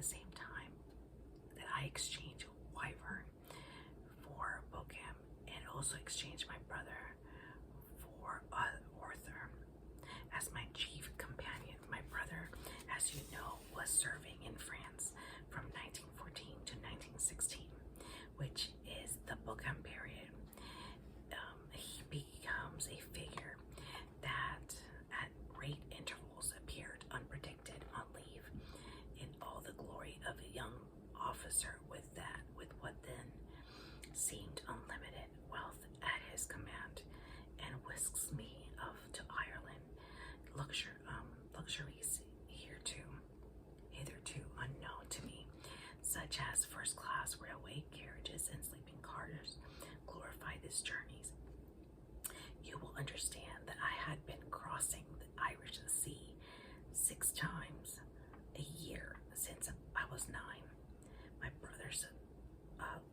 the same time that I exchanged Wyvern for Bokham, and also exchanged my brother for Arthur as my chief companion. My brother, as you know, was serving in France from 1914 to 1916, which is the Bokham period. He becomes a figure that at great intervals appeared unpredicted on leave in all the glory of a young officer with what then seemed unlimited wealth at his command, and whisks me off to Ireland, luxuries hitherto unknown to me, such as first-class railway carriages and sleeping cars, glorify these journeys. You will understand that I had been crossing the Irish Sea 6 times a year since I was 9. My brother's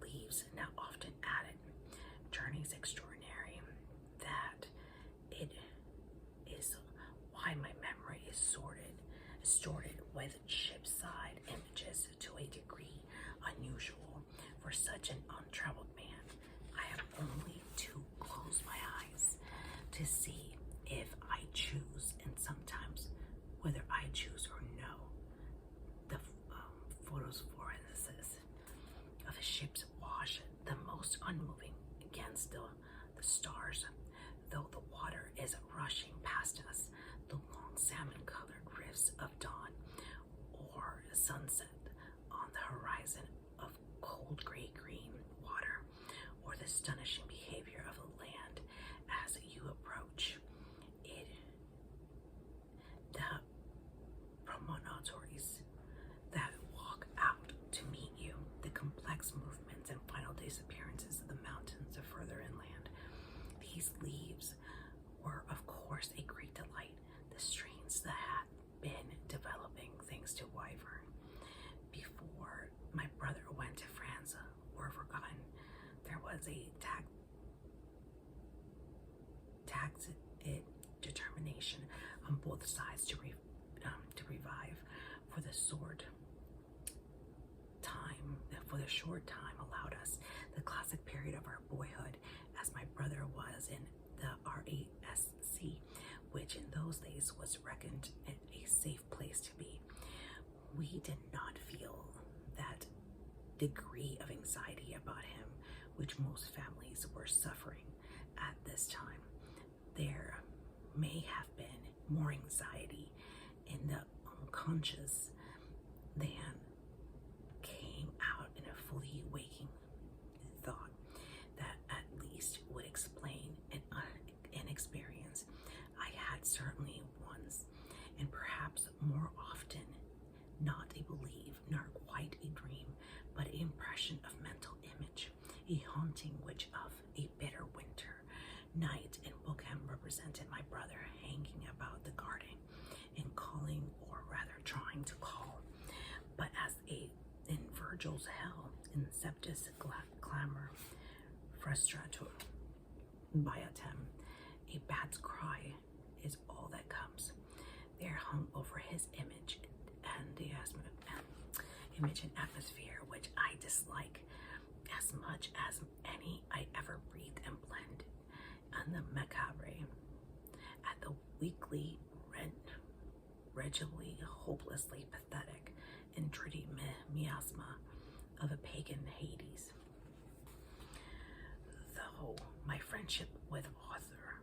leaves now often added journeys extraordinary, that it is why my memory is distorted with shipside images to a degree unusual for such an untraveled man. I have only to close my eyes to see if I choose, and sometimes whether I choose or no, the photosphorensis of a ship's wash, the most unmoving against the stars, though the water is rushing past us, the long salmon-colored rifts of dawn or sunset on the horizon of cold gray-green water, or the astonishing behavior of the land as you approach it, the promontories that walk out to meet you, the complex movements and final disappearances of the mountains of further inland. These leaves were, of course, a great delight. The strains that had been developing thanks to Wyvern before my brother went to France were forgotten. There was a determination on both sides to revive for the short time allowed us the classic period of our boyhood, as my brother was in the RASC, which in those days was reckoned a safe place to be. We did not feel that degree of anxiety about him which most families were suffering at this time. There may have been more anxiety in the unconscious than came out in a fully waking thought that at least would explain an experience I had certainly once, and perhaps more often, not a belief nor quite a dream, but an impression of mental image, a haunting which of a bitter winter night in Bokham represented my brother hanging about the garden and calling, or rather trying to call, but as in Virgil's hell, in septis clamor frustratur viatem, a bat's cry is all that comes. There hung over his image and atmosphere which I dislike as much as any I ever breathed and blended, and the macabre, at the weakly, regibly, hopelessly pathetic, and dirty miasma of a pagan Hades. Though my friendship with Arthur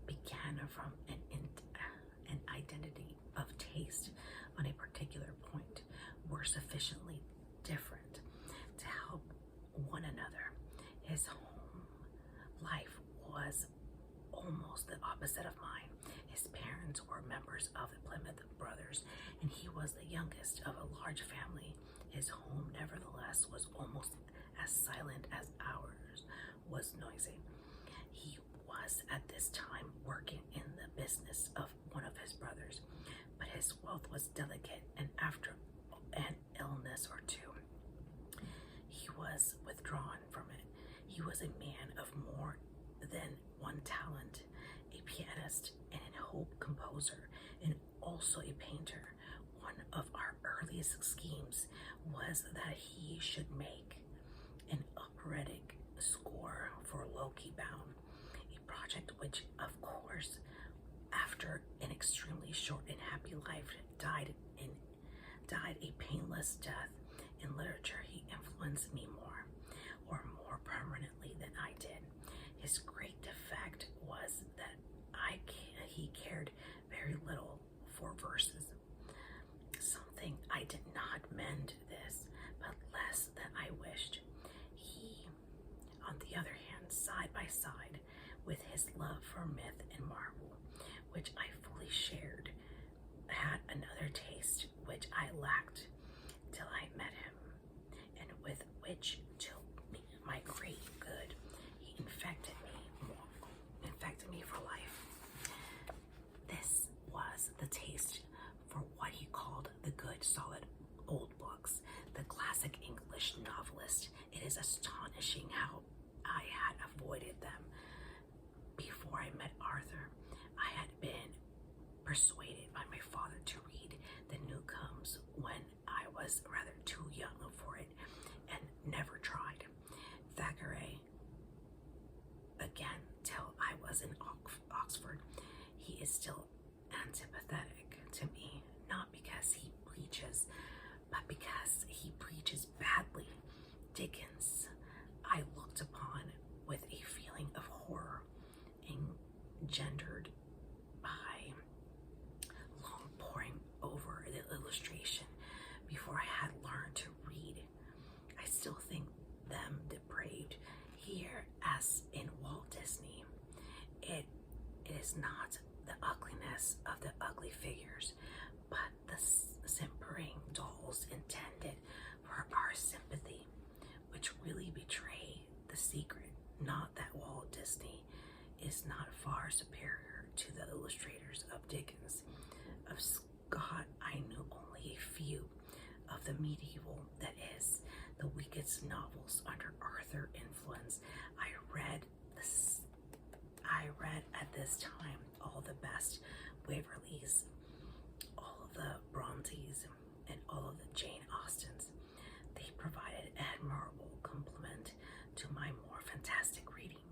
began from an identity of taste on a particular point, were sufficiently different to help one another. His home life was almost the opposite of mine. His parents were members of the Plymouth Brothers, and he was the youngest of a large family. His home, nevertheless, was almost as silent as ours was noisy. He was at this time working in the business of one of his brothers, but his wealth was delicate, and after an illness or two, he was withdrawn from it. He was a man of more than one talent, a pianist and a hope composer, and also a painter. One of our earliest his schemes was that he should make an operatic score for Loki Bound, a project which, of course, after an extremely short and happy life, died a painless death. In literature, he influenced me more permanently than I did. His great defect was that he cared very little for verses. Something I did not mend this, but less than I wished. He, on the other hand, side by side with his love for myth and marvel, which I fully shared, had another taste which I lacked till I met him, and with which, to my great good, he infected me for life. This was the taste for what he called the good, solid old books, the classic English novelist. It is astonishing how I had avoided them. Before I met Arthur, I had been persuaded by my father to read the Newcomes when I was rather too young for it and never tried. Thackeray, again, till I was in Oxford, he is still antipathetic to me, not because he preaches, but because he preaches badly. Dickens I looked upon with a feeling of horror engendered by long poring over the illustration before I had learned to read. I still think them depraved here as in Walt Disney. It is not the ugliness of the ugly figures, but the simpering dolls intended for our sympathy, which really betray the secret, not that Walt Disney is not far superior to the illustrators of Dickens. Of Scott, I knew only a few of the medieval, that is, the weakest novels under Arthur influence. I read at this time all the best Waverleys, all of the Brontes, and all of the Jane Austens. They provided admirable complement to my more fantastic reading,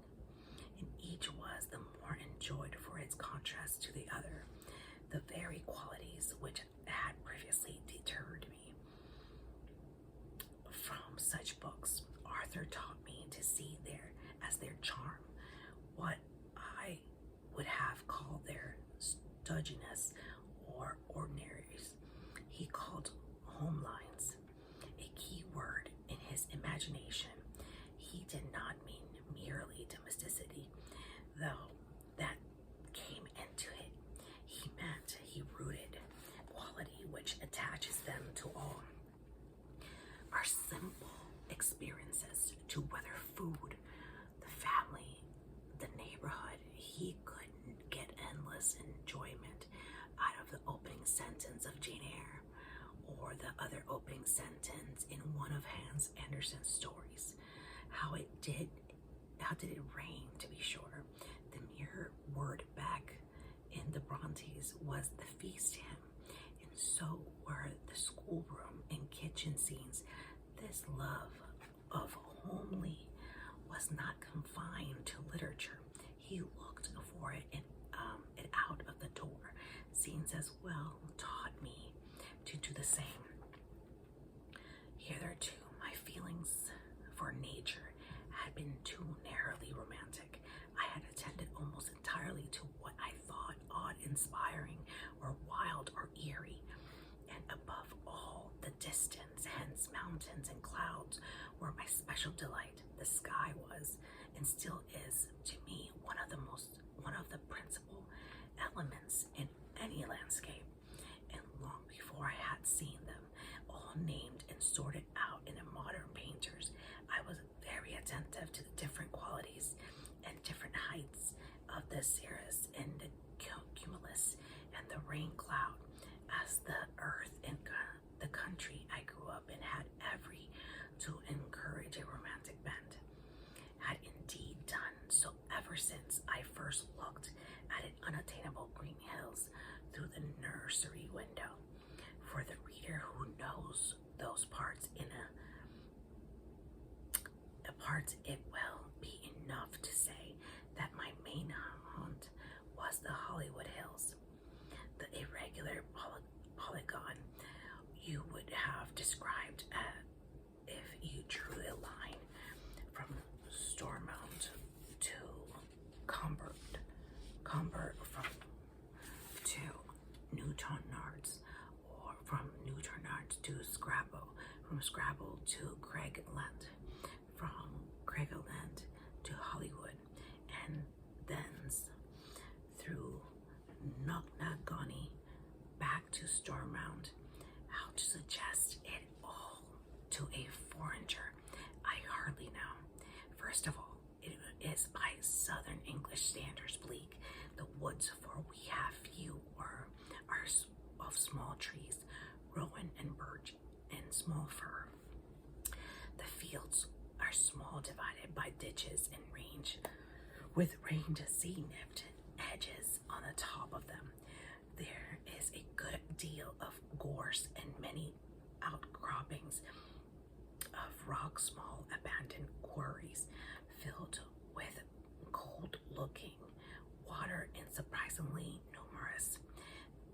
and each was the more enjoyed for its contrast to the other, the very qualities which had previously deterred me from such books. Arthur taught me to see as their charm what I would have called their stodginess or ordinaries. He called home lines a key word in his imagination. He did not mean merely domesticity, though that came into it. He rooted quality which attaches them to all. Our simple experiences, to whether food, the family, the neighborhood. He couldn't get endless enjoyment out of the opening sentence of Jane Eyre or the other opening sentence in one of Hans Andersen's stories. How did it rain, to be sure? The mere word back in the Brontes was the feast to him, and so were the schoolroom and kitchen scenes. This love of homely was not confined to literature. He looked for it out of the door. Scenes as well taught me to do the same. Hitherto, my feelings for nature had been too narrowly romantic. I had attended almost entirely to what I thought awe-inspiring or wild or eerie, and above all, the distance, hence mountains and clouds, were my special delight. The sky was, and still is, to me, one of the principal elements in any landscape. And long before I had seen them all named and sorted out in the modern painters, I was very attentive to the different qualities and different heights of the cirrus and the cumulus and the rain cloud, as the earth and the country I grew up in had every to encourage a romantic bent, had indeed done so ever since I first looked at an unattainable green hills through the nursery window. For the reader who knows those parts it will be enough to say that my main haunt was the Hollywood Hills, the irregular polygon you would have described if you drew a line from Stormont to Comber to Newton Nards, or from Newton Nards to Scrabble, from Scrabble to Craigland, from Craigland to Hollywood, and thence through Knocknagonny back to Stormont. How to suggest it all to a foreigner, I hardly know. First of all, it is by Southern English standards bleak. The woods, for we have few, are of small trees, rowan and birch, and small fir. The fields are small, divided by ditches and range, with range sea-nipped hedges on the top of them. There is a good deal of gorse and many outcroppings of rock, small abandoned quarries filled with cold-looking water and surprisingly numerous.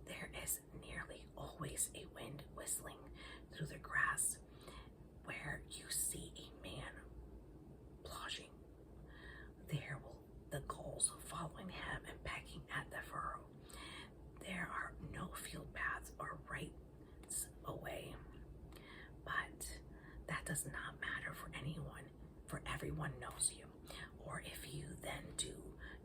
There is nearly always a wind whistling through the grass where you see a man plunging. There will the gulls following him and pecking at the furrow. There are no field paths or rights away, but that does not matter for anyone, for everyone knows you. Or if you then do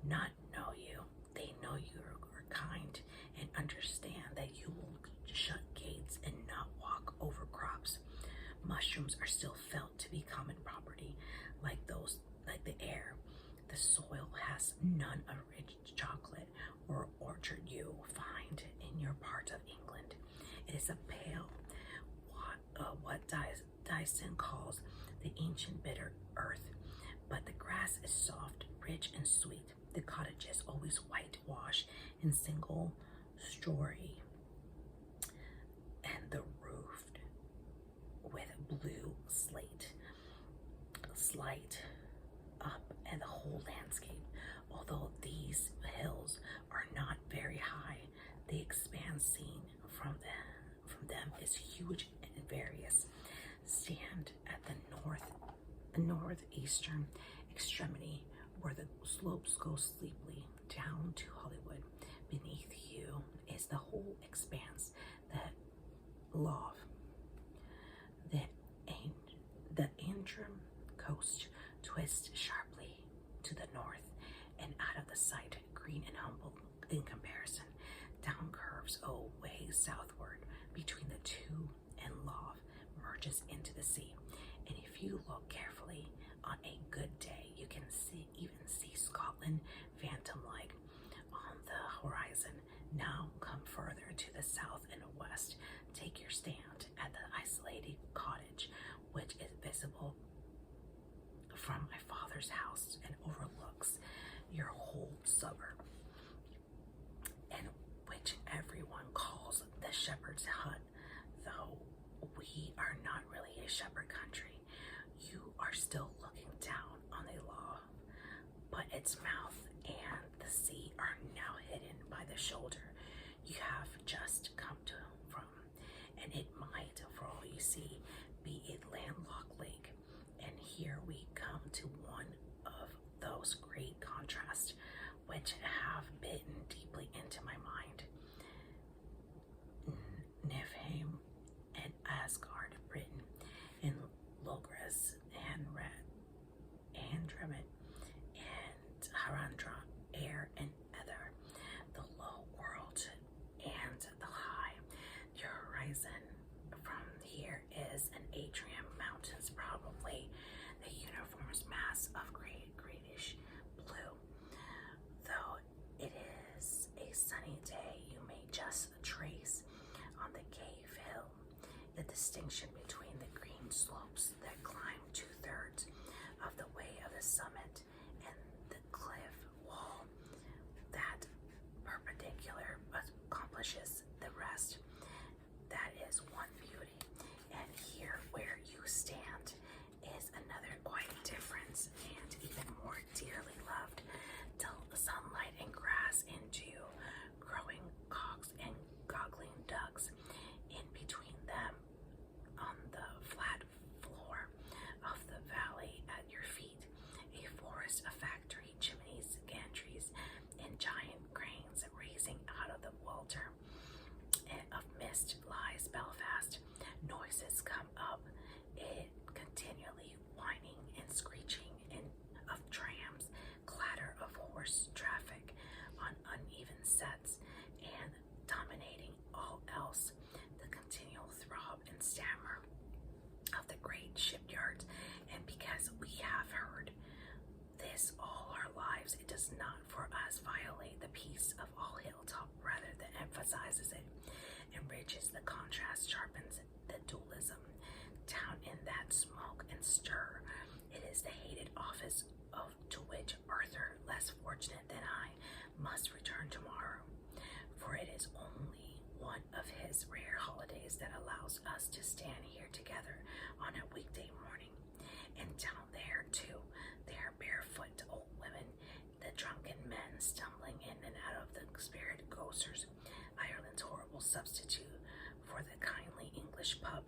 not know you, they know you are kind and understand that you will shut gates and not walk over crops. Mushrooms are still felt to be common property, like the air. The soil has none of rich chocolate or orchard you find in your part of England. It is a pale, what Dyson calls the ancient bitter earth, but the grass is soft, rich, and sweet. The cottages always whitewashed in single story, and the roofed with blue slate up, and the whole landscape. Although these hills are not very high, the expanse seen from them is huge and various. Stand at the northeastern extremity where the slopes go steeply down to Hollywood. Beneath you is the whole expanse, the Love, the Antrim coast twists sharply to the north and out of the sight, green and humble in comparison. Down curves away southward between the two, and Love merges into the sea. And if you look carefully, on a good day, you can even see Scotland phantom-like on the horizon. Now come further to the south and west. Take your stand at the isolated cottage, which is visible from my father's house and overlooks your whole suburb, and which everyone calls the shepherd's hut, though we are not really a shepherd country. You are still looking down on a Love, but its mouth and the sea are now hidden by the shoulder you have just come from, and it might, for all you see, be a landlocked lake. And here we come to one of those great contrasts which have bitten deeply into my mind. Niflheim and Asgard, Britain, and Logres and Andromit and Harandra, air and ether, the low world and the high. Your horizon from here is an atrium, mountains, probably the uniform mass of greenish blue. Though it is a sunny day, you may just trace on the cave hill the distinction between the green slopes that climb 2/3 of the way of the summit and the cliff wall that perpendicular accomplishes the rest. That is one beauty. And here screeching of trams, clatter of horse traffic on uneven sets, and dominating all else, the continual throb and stammer of the great shipyards. And because we have heard this all our lives, it does not for us violate the peace of all hilltop, rather than emphasizes it, enriches the contrast, sharpens the dualism. Down in that smoke and stir, it is the hated office to which Arthur, less fortunate than I, must return tomorrow, for it is only one of his rare holidays that allows us to stand here together on a weekday morning. And down there, too, they are barefoot old women, the drunken men stumbling in and out of the spirit ghosters, Ireland's horrible substitute for the kindly English pub,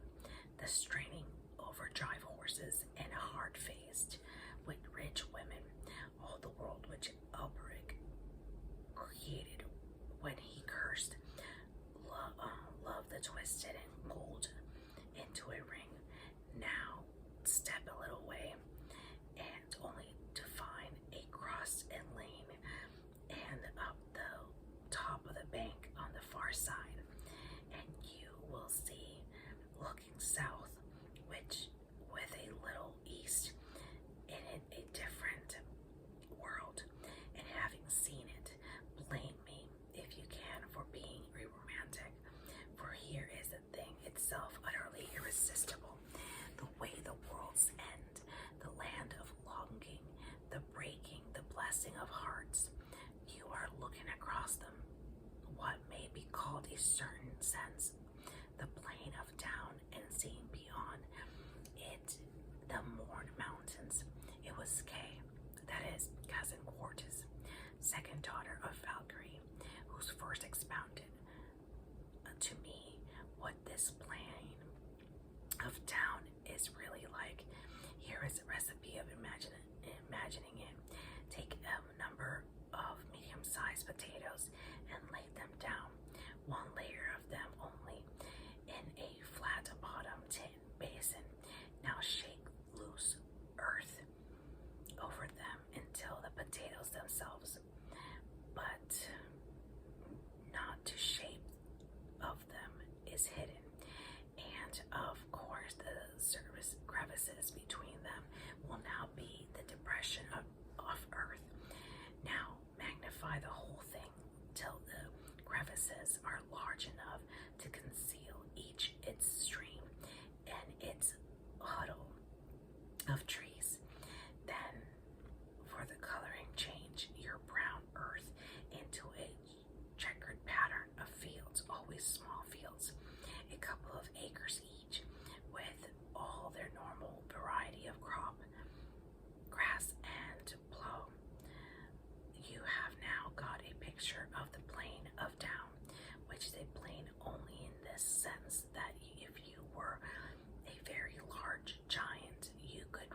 the straining overdrive horses, and hard-faced with rich women, all the world which Alberic created when he cursed love the twisted and mold into a ring. Now step a little way, and only to find a cross and lane, and up the top of the bank on the far side, and you will see, looking south, which with a little east, in it a different world. And having seen it, blame me if you can for being romantic, for here is the thing itself utterly irresistible, the way the worlds end, the land of longing, the breaking, the blessing of hearts. You are looking across them, what may be called a certain sense, the plain of down, and seeing beyond it the Morn Mountains. It was Kay, that is, cousin Quartus, second daughter of Valkyrie, who's first expounded to me what this plain of down is really like. Here is a recipe of imagining it. Take a number of medium-sized potatoes and lay them down, one layer of them only, in a flat bottom tin basin. Now shake loose earth over them until the potatoes themselves, but not to shape of them, is hidden, and of course the surface crevices between them will now be the depression of earth. Now magnify the whole thing till the crevices are large enough to conceal each its stream and its huddle of trees. Then for the coloring, change your brown earth into a checkered pattern of fields, always small fields, a couple of acres each, with all their normal variety of crop, grass and plough. You have now got a picture of the plain of down, which is a plain only in this sense that if you were a very large giant, you could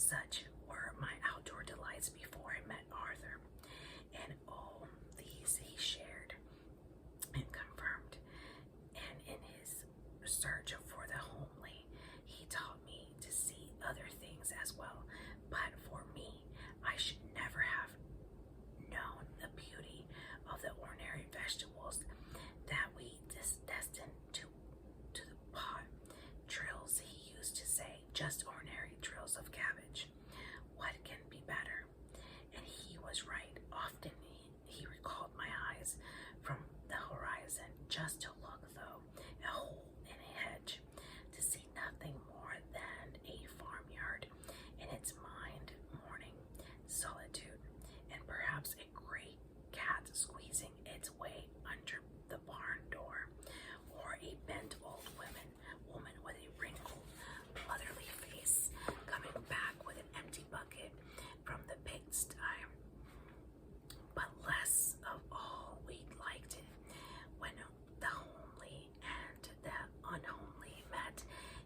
Such were my outdoor delights before I met Arthur, and all these he shared and confirmed. And in his search for the homely, he taught me to see other things as well. But for me, I should never have known the beauty of the ordinary vegetables that we destined to the pot. Drills, he used to say, just ordinary drills of cabbage. What can be better? And he was right. Often he recalled my eyes from the horizon just to look through a hole in a hedge, to see nothing more than a farmyard in its mind morning solitude, and perhaps a great cat squeezing its way under the barn door, or a bent old woman with a wrinkled motherly face coming back with an empty bucket from the pigsty. But less of all, we liked it when the homely and the unhomely met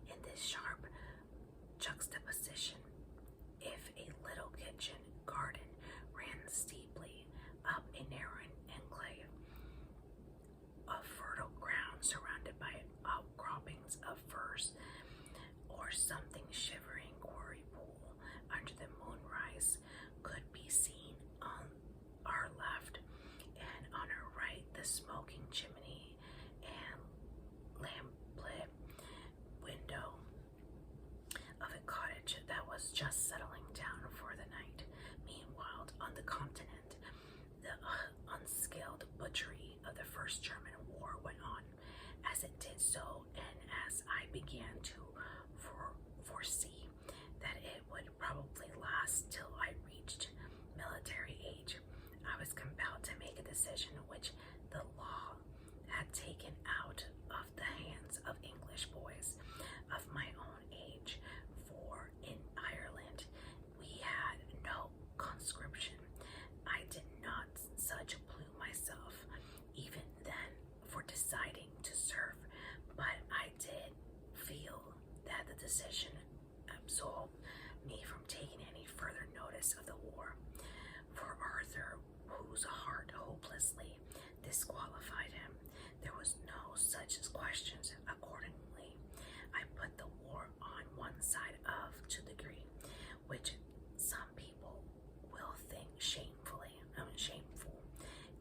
in this sharp juxtaposition. If a little kitchen garden ran steeply up a narrow enclave of fertile ground surrounded by outcroppings of firs, or something shivering quarry pool under the moonrise could be seen on our left, and on our right the smoking chimney and lamplit window of a cottage that was just settling down for the night. Meanwhile, on the continent, the unskilled butchery of the first German war went on. As it did so, and as I began to foresee that it would probably last till I reached military age, I was compelled to make a decision which the law had taken out of the hands of English boys of my own age, for in Ireland we had no conscription. I did not such plume myself even then for deciding to serve, but I did feel that the decision absolved me from taking any further notice of the war. For Arthur, whose heart hopelessly disqualified him, there was no such questions. Accordingly, I put the war on one side of to the degree which some people will think shameful,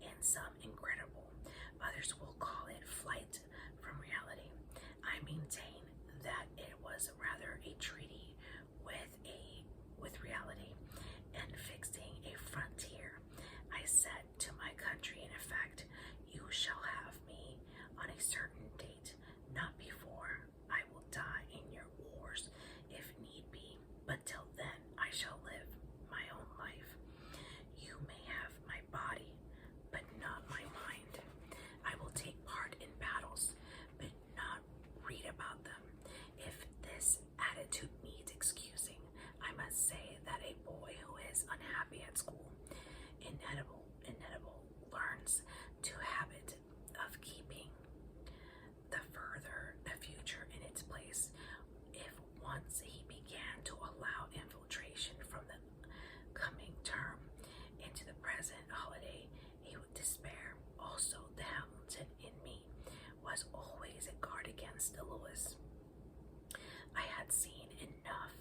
and some incredible. Others will call it flight from reality. I maintain that it was rather a treaty with reality, and fixing a frontier. I said to my country, in effect, you shall have me on a certain date, not before. I will die in your wars if need be, but till then I shall live my own life. You may have my body, but not my mind. I will take part in battles, but not read about them. If this attitude needs excusing, I must say that a boy who is unhappy at school, inedible, learns to habit of keeping the future in its place. If once he began to allow infiltration from the coming term into the present holiday, he would despair. Also, the Hamilton in me was always a guard against the Lewis. I had seen enough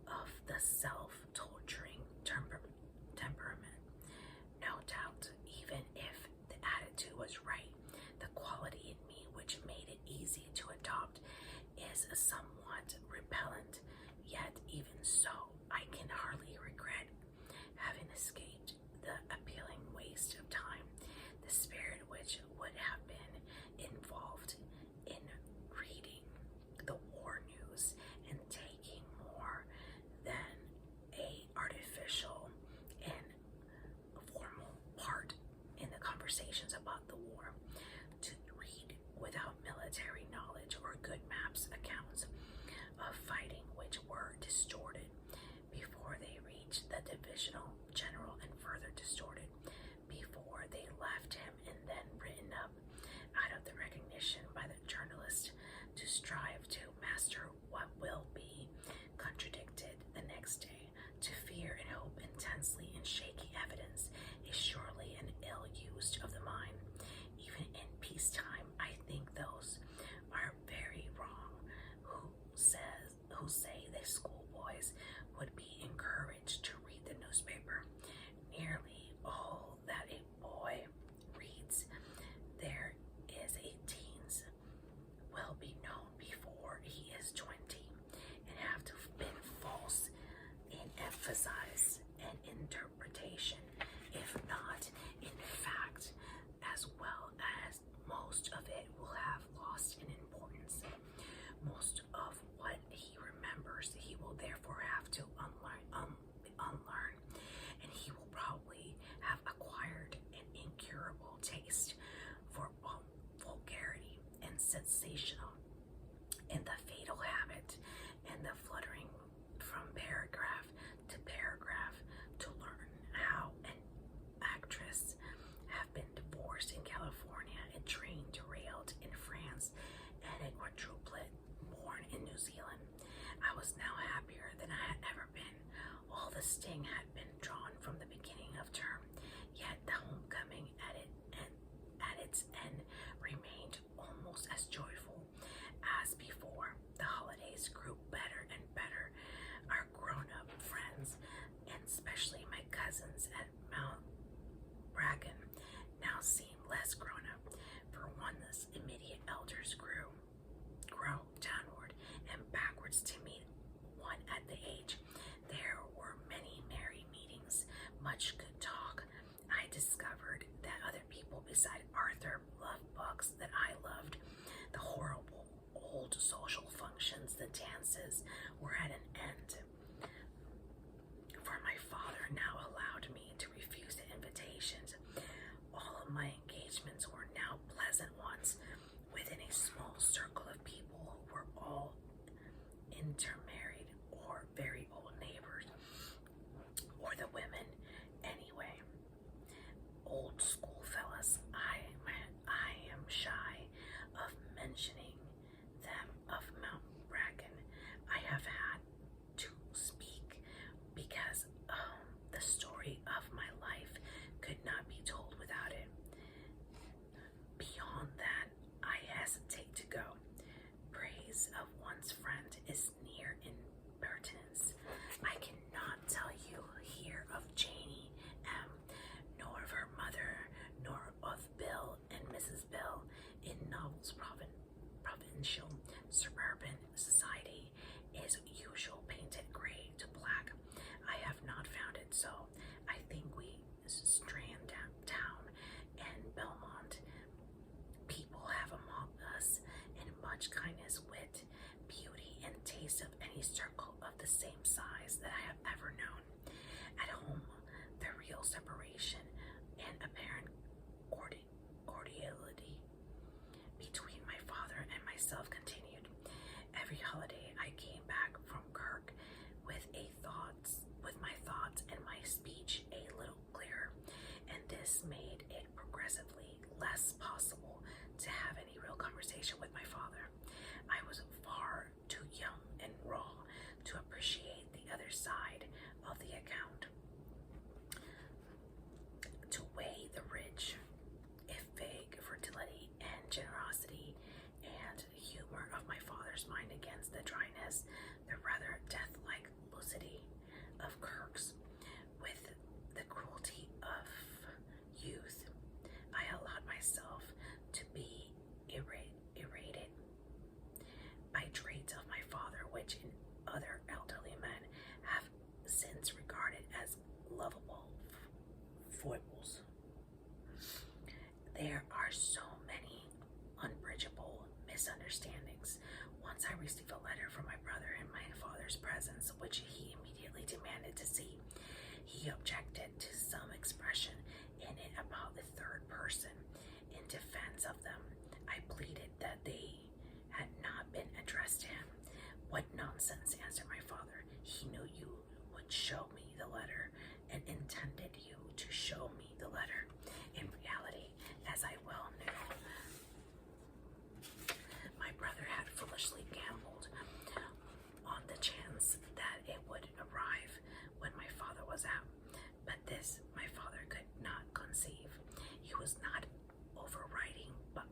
of the self-torturing temperament. No doubt, even if the attitude was right, the quality in me which made it easy to adopt is somewhat repellent. Yet even so, I can hardly regret having escaped the appealing waste of time, the spirit which would have been involved in reading the war news and taking more than was now happier than I had ever been. All the sting had been drawn from the beginning of term, yet the homecoming at its end remained almost as joyful as before. The holidays grew better and better. Our grown-up friends, and especially my cousins at Mount Bracken, now seemed less grown-up. For one, the immediate elders grow downward and backwards to meet one at the age. There were many merry meetings, much good talk. I discovered that other people beside Arthur loved books that I loved. The horrible old social functions, the dances, were at an end. For my father now allowed me to refuse the invitations. All of my engagements were now pleasant ones within a small circle of people who were all intermarried or very old neighbors, or the women anyway. Old school fellas, I am shy of mentioning them of Mount Bracken. I have had to speak because the story of my life could not be told without it. Beyond that, I hesitate to go. Praise of one's friend is near impertinence. I cannot tell you here of Janie M., nor of her mother, nor of Bill and Mrs. Bill in novels. Provincial suburban society is usual painted gray to black. I have not found it so. I think we Strand Town and Belmont people have among us in much kindness, wit, beauty, and taste of any circle of the same size that I have ever known. At home, the real separation and apparent cordiality between my father and myself continued. Every holiday I came back from Kirk with my thoughts and my speech a little clearer, and this made it progressively less possible to have any real conversation with my father. I was far too young and raw to appreciate the other side of the account, to weigh the rich, if vague, fertility and generosity and humor of my father's mind against the dryness, the rather death-like lucidity of Kirk's, with the cruelty of youth. I allowed myself to be irritated by traits of my father, which in other elderly men have since regarded as lovable foibles. There are so many unbridgeable misunderstandings. Once I received a letter from my brother in my father's presence, which he immediately demanded to see. He objected to some expression in it about the third person. In defense of them, I pleaded that they had not been addressed to him. What nonsense, answered my father. He knew you would show me the letter and intended you to show me the letter. In reality, as I well knew, my brother had foolishly gambled on the chance that it would arrive when my father was out. But this my father could not conceive. He was not overriding but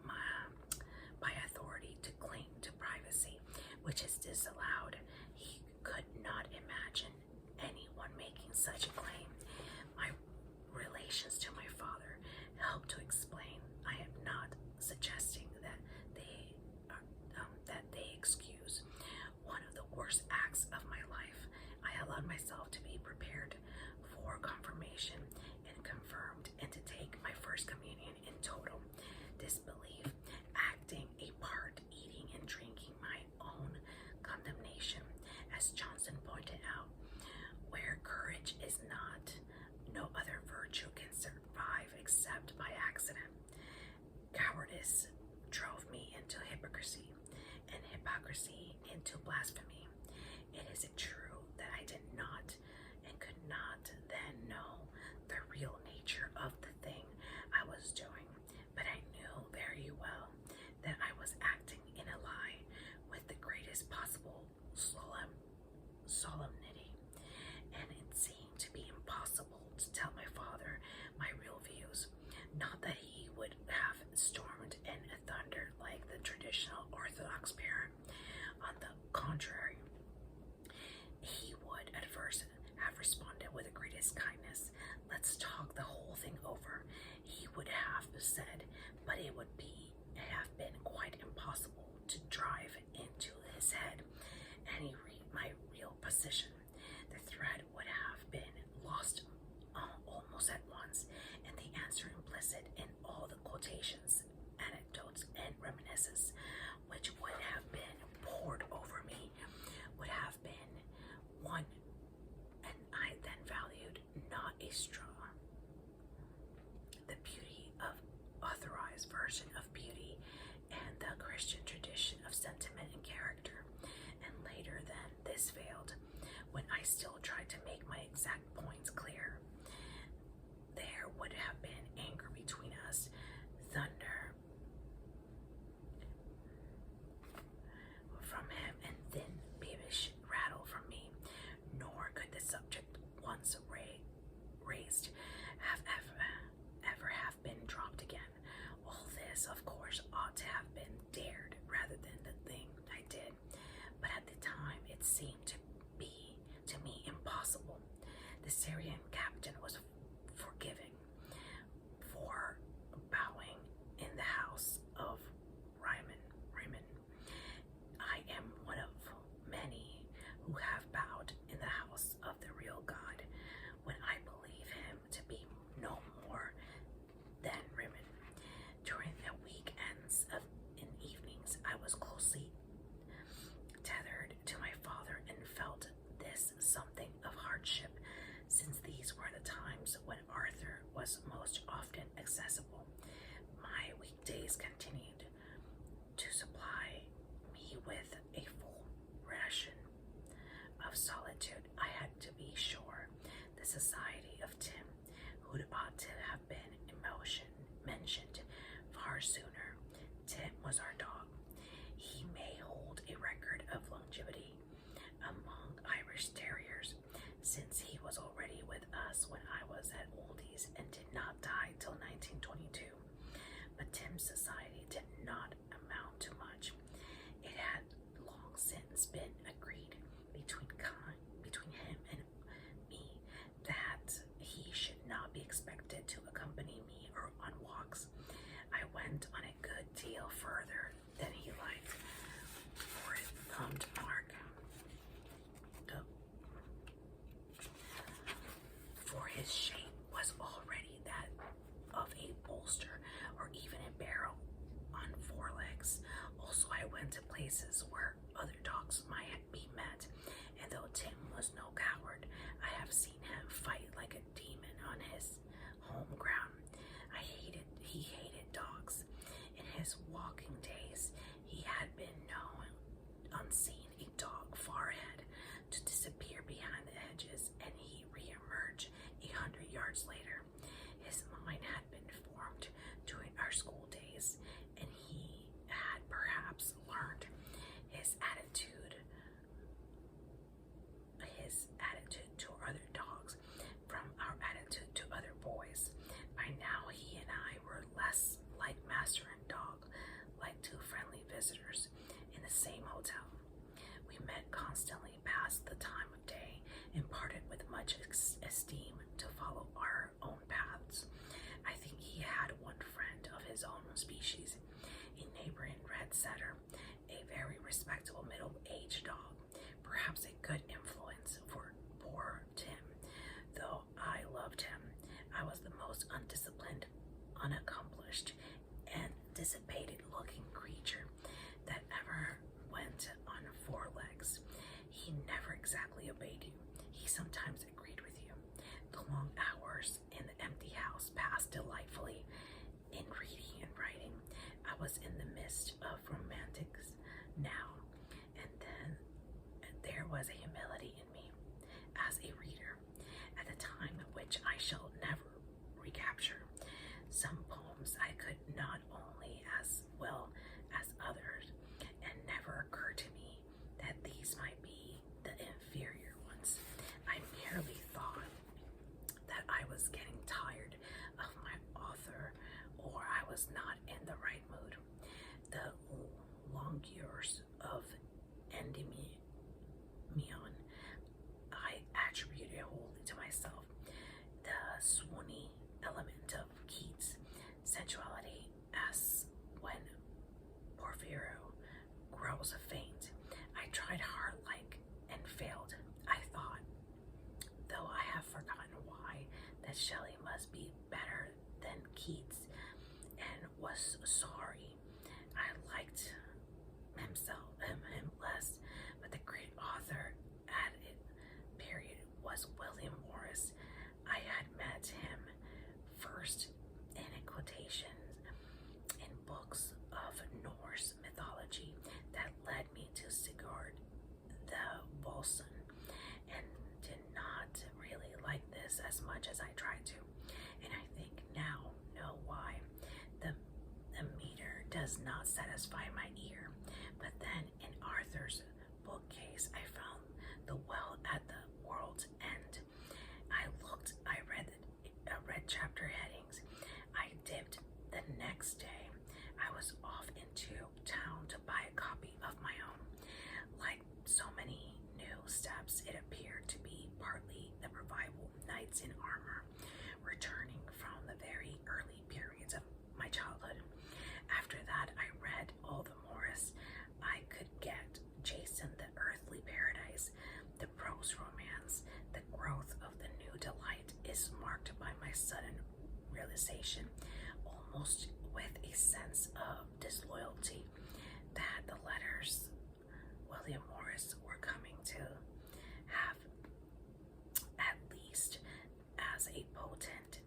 by authority to cling to privacy, which is disallowed. He could not imagine anyone making such a claim. My relations to my father help to explain. I am not suggesting that they excuse one of the worst acts of my life. I allowed myself to be prepared for confirmation and confirmed, and to take my first communion in total disbelief, acting a part, eating and drinking my own condemnation. As Johnson pointed out, where courage is not, no other virtue can survive except by accident. Cowardice drove me into hypocrisy, and hypocrisy into blasphemy. It is true that I did not and could not then know the real nature of the thing I was doing, but I knew very well that I was acting in a lie with the greatest possible opposition. The thread would have been lost almost at once, and the answer implicit in all the quotations, anecdotes, and reminiscences which would have been poured over me would have been one, and I then valued not a straw. The beauty of authorized version of beauty and the Christian tradition of sentiment and character. And later then this failed, when I still tried to make my exact points clear. There would have been anger between us, thunder from him, and then babish rattle from me. Nor could the subject once raised ever have been dropped again. All this, of course, ought to have been dared rather than the thing I did, but at the time it seemed to me impossible. The Syrian captain was forgiving for bowing in the house of Rimmon. I am one of many who have bowed in the house of the real God, when I believe him to be no more than Rimmon. During the weekends and evenings, I was closely tethered to my father and felt this something of hardship, since these were the times when Arthur was most often accessible. My weekdays continued to supply me with a full ration of solitude. I had to be sure the society of Tim, who ought to have been mentioned far sooner. Tim was our dog. He may hold a record of longevity among Irish terriers, since he was already with us when I was at Oldies and did not die till 1922. But Tim's society did not amount to much. It had long since been agreed between him and me that he should not be expected to accompany me or on walks. I went on a good deal further than he liked, for it thumbed Mark. For his shape was already that of a bolster, or even a barrel on four legs. Also, I went to places where other dogs might be met, and though Tim was no coward, I have seen him fight like a demon on his home ground. He hated dogs. In his walking days, he had been known, unseen, a dog far ahead, to disappear behind the hedges, and he re-emerged 100 yards later. His mind had been formed during our school days, and he had perhaps learned his attitude to other dogs from our attitude to other boys. By now, he and I were less like master and dog, like two friendly visitors in the same hotel. We met constantly past the time of day and parted with much esteem to follow our own paths. I think he had one friend of his own species, a neighboring red setter, a very respectable middle-aged dog, perhaps a good influence for poor Tim. Though I loved him, I was the most undisciplined, unaccomplished, and dissipated-looking creature that ever went on four legs. He never exactly obeyed you. He sometimes agreed with you. The long hours in the empty house passed delightfully in reading and writing. I was in the midst of romantics now, and then there was a humility in me as a reader at a time which I shall never recapture. Some poems I could not only as well as others, and never occurred to me that these might be the inferior ones. I merely thought that I was getting tired of my author, or I was not in the right mood. The longueurs of Endymion I attributed wholly to myself. The returning from the very early periods of my childhood. After that, I read all the Morris I could get. Jason, the Earthly Paradise, the prose romance. The growth of the new delight is marked by my sudden realization, almost with a sense of disloyalty, that the letters William Morris were coming to have at least as a potent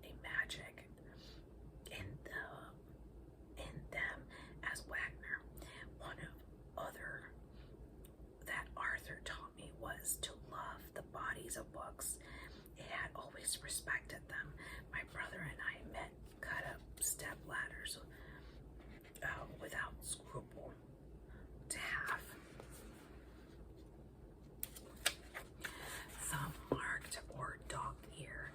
a magic in them as Wagner. One of other that Arthur taught me was to love the bodies of books. It had always respected them. My brother and I met cut up step ladders without scruple to have. The marked or dog-ear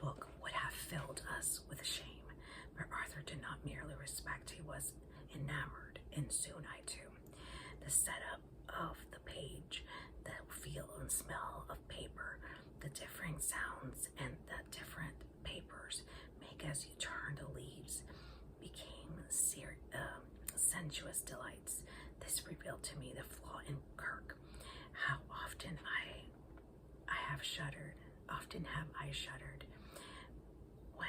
book would have filled us with shame, but Arthur did not merely respect, he was enamored, and soon I too. The setup of the page, the feel and smell of paper, the differing sounds and the different papers make as you turn the leaves became sensuous delights. This revealed to me the flaw in Kirk. How often have I shuddered when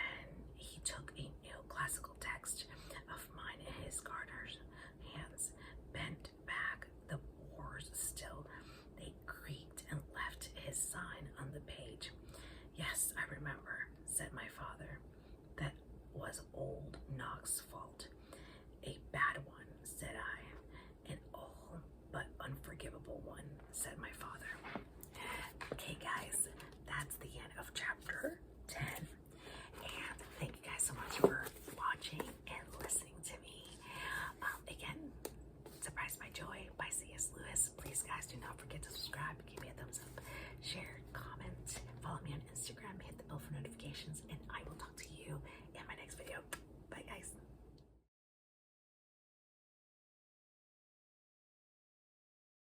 he took a new classical text of mine in his gardener's hands, bent back, the oars still, they creaked and left his sign on the page. Yes, I remember, said my father. That was old Knox's fault. A bad one, said I. An all but unforgivable one, said my father. Okay, guys, that's the end of chapter 10. And thank you guys so much for watching and listening to me. Again, Surprised by Joy by C.S. Lewis. Please, guys, do not forget to subscribe, give me a thumbs up, share, comment, follow me on Instagram, hit the bell for notifications, and